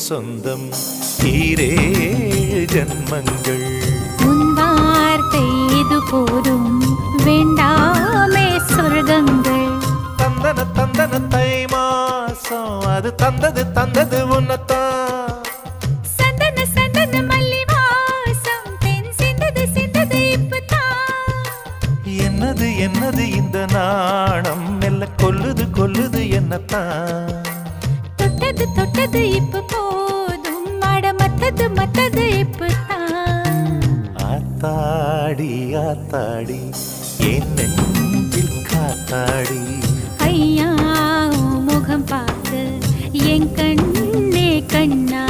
சொந்தம் ஈரேழு ஜன்மங்கள். உன் வார்த்தை இது போதும் வேண்டாமே சொர்க்கங்கள். தந்தன தந்தன தை மாசம் அது தந்தது தந்தது உன்னத்தான். சந்தன சந்தன மல்லி வாசம் தென் சிந்தது சிந்தது இப்பதான். என்னது என்னது இந்த நாணம் மெல்ல கொல்லுது கொல்லுது என்னத்தான். தொட்டது தொட்டது இப்ப போதும் மட மத்தது மத்தது இப்பதான். ஆத்தாடி ஆத்தாடி என் நெஞ்சில் காத்தாடி. ஐயா முகம் பார்த்து என் கண்ணே கண்ணா